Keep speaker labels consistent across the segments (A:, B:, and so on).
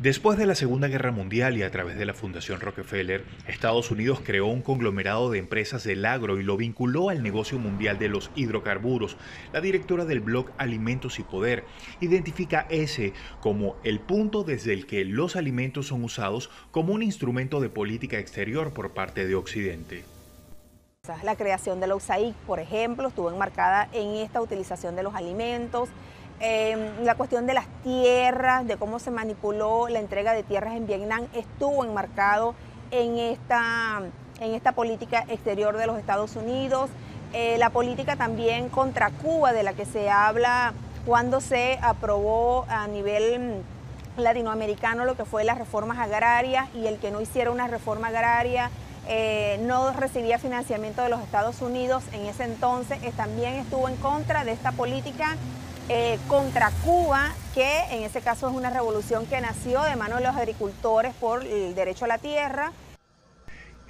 A: Después de la Segunda Guerra Mundial y a través de la Fundación Rockefeller, Estados Unidos creó un conglomerado de empresas del agro y lo vinculó al negocio mundial de los hidrocarburos. La directora del blog Alimentos y Poder identifica ese como el punto desde el que los alimentos son usados como un instrumento de política exterior por parte de Occidente.
B: La creación de la USAID, por ejemplo, estuvo enmarcada en esta utilización de los alimentos. La cuestión de las tierras, de cómo se manipuló la entrega de tierras en Vietnam, estuvo enmarcado en esta política exterior de los Estados Unidos. La política también contra Cuba, de la que se habla cuando se aprobó a nivel latinoamericano lo que fue las reformas agrarias, y el que no hiciera una reforma agraria no recibía financiamiento de los Estados Unidos. En ese entonces también estuvo en contra de esta política contra Cuba, que en ese caso es una revolución que nació de manos de los agricultores por el derecho a la tierra.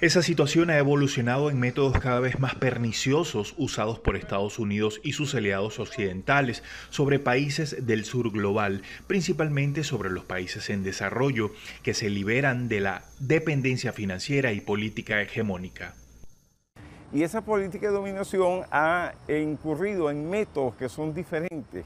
A: Esa situación ha evolucionado en métodos cada vez más perniciosos usados por Estados Unidos y sus aliados occidentales sobre países del sur global, principalmente sobre los países en desarrollo, que se liberan de la dependencia financiera y política hegemónica.
C: Y esa política de dominación ha incurrido en métodos que son diferentes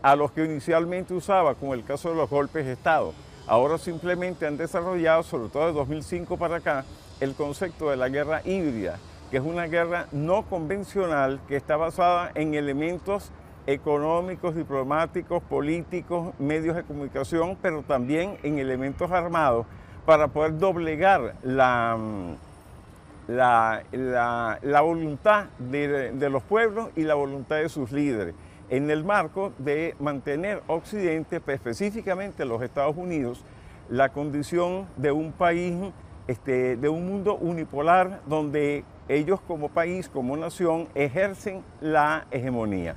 C: a los que inicialmente usaba, como el caso de los golpes de Estado. Ahora simplemente han desarrollado, sobre todo de 2005 para acá, el concepto de la guerra híbrida, que es una guerra no convencional que está basada en elementos económicos, diplomáticos, políticos, medios de comunicación, pero también en elementos armados para poder doblegar la voluntad de los pueblos y la voluntad de sus líderes, en el marco de mantener Occidente, específicamente los Estados Unidos, la condición de un país, de un mundo unipolar, donde ellos como país, como nación, ejercen la hegemonía.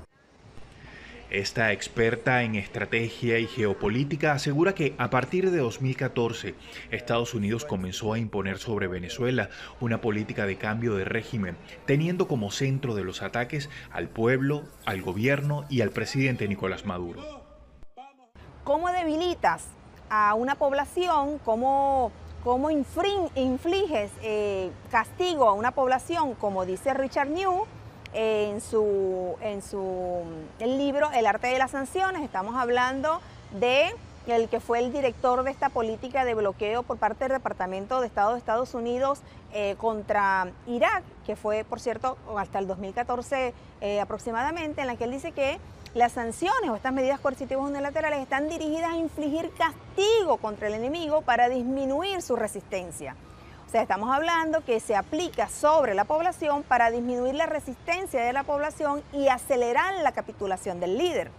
A: Esta experta en estrategia y geopolítica asegura que a partir de 2014, Estados Unidos comenzó a imponer sobre Venezuela una política de cambio de régimen, teniendo como centro de los ataques al pueblo, al gobierno y al presidente Nicolás Maduro.
B: ¿Cómo debilitas a una población? ¿Cómo infliges castigo a una población? Como dice Richard New, en el libro El arte de las sanciones, estamos hablando de el que fue el director de esta política de bloqueo por parte del Departamento de Estado de Estados Unidos contra Irak, que fue, por cierto, hasta el 2014 aproximadamente, en la que él dice que las sanciones o estas medidas coercitivas unilaterales están dirigidas a infligir castigo contra el enemigo para disminuir su resistencia. O sea, estamos hablando que se aplica sobre la población para disminuir la resistencia de la población y acelerar la capitulación del líder.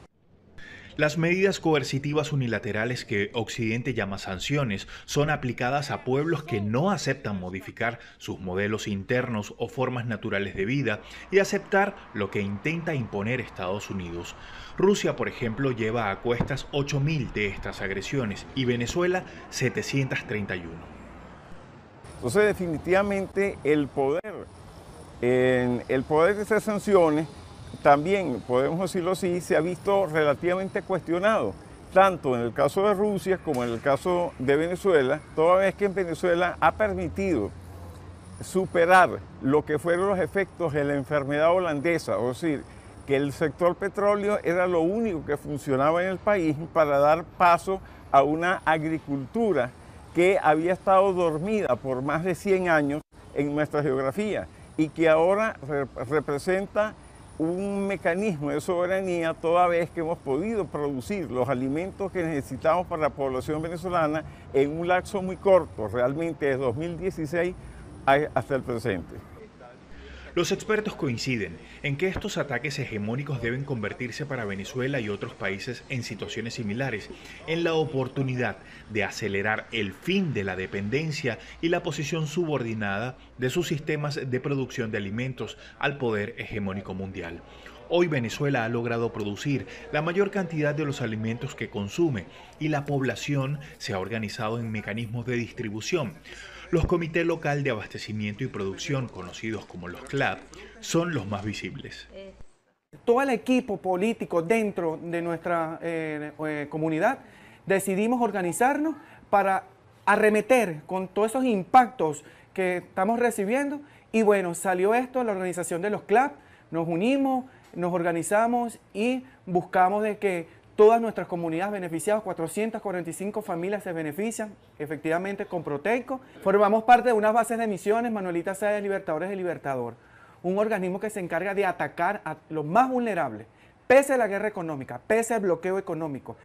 A: Las medidas coercitivas unilaterales que Occidente llama sanciones son aplicadas a pueblos que no aceptan modificar sus modelos internos o formas naturales de vida y aceptar lo que intenta imponer Estados Unidos. Rusia, por ejemplo, lleva a cuestas 8.000 de estas agresiones y Venezuela 731.
C: Entonces, definitivamente, el poder de esas sanciones, también, podemos decirlo así, se ha visto relativamente cuestionado, tanto en el caso de Rusia como en el caso de Venezuela, toda vez que en Venezuela ha permitido superar lo que fueron los efectos de la enfermedad holandesa, es decir, que el sector petróleo era lo único que funcionaba en el país para dar paso a una agricultura que había estado dormida por más de 100 años en nuestra geografía y que ahora representa un mecanismo de soberanía toda vez que hemos podido producir los alimentos que necesitamos para la población venezolana en un lapso muy corto, realmente desde 2016 hasta el presente.
A: Los expertos coinciden en que estos ataques hegemónicos deben convertirse para Venezuela y otros países en situaciones similares, en la oportunidad de acelerar el fin de la dependencia y la posición subordinada de sus sistemas de producción de alimentos al poder hegemónico mundial. Hoy Venezuela ha logrado producir la mayor cantidad de los alimentos que consume y la población se ha organizado en mecanismos de distribución. Los comités local de abastecimiento y producción, conocidos como los CLAP, son los más visibles.
D: Todo el equipo político dentro de nuestra comunidad decidimos organizarnos para arremeter con todos esos impactos que estamos recibiendo. Y bueno, salió esto, la organización de los CLAP, nos unimos, nos organizamos y buscamos de que todas nuestras comunidades beneficiadas, 445 familias se benefician efectivamente con Proteico. Formamos parte de unas bases de misiones, Manuelita Sáenz, Libertadores de Libertador, un organismo que se encarga de atacar a los más vulnerables, pese a la guerra económica, pese al bloqueo económico.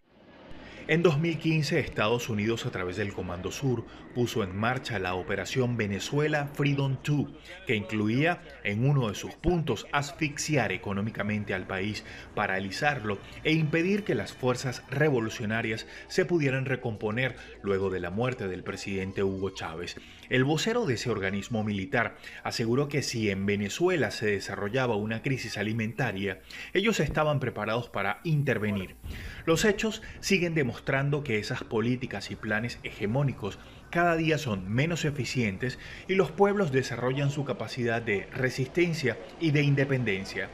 A: En 2015, Estados Unidos, a través del Comando Sur, puso en marcha la Operación Venezuela Freedom 2, que incluía en uno de sus puntos asfixiar económicamente al país, paralizarlo e impedir que las fuerzas revolucionarias se pudieran recomponer luego de la muerte del presidente Hugo Chávez. El vocero de ese organismo militar aseguró que si en Venezuela se desarrollaba una crisis alimentaria, ellos estaban preparados para intervenir. Los hechos siguen demostrando que esas políticas y planes hegemónicos cada día son menos eficientes y los pueblos desarrollan su capacidad de resistencia y de independencia.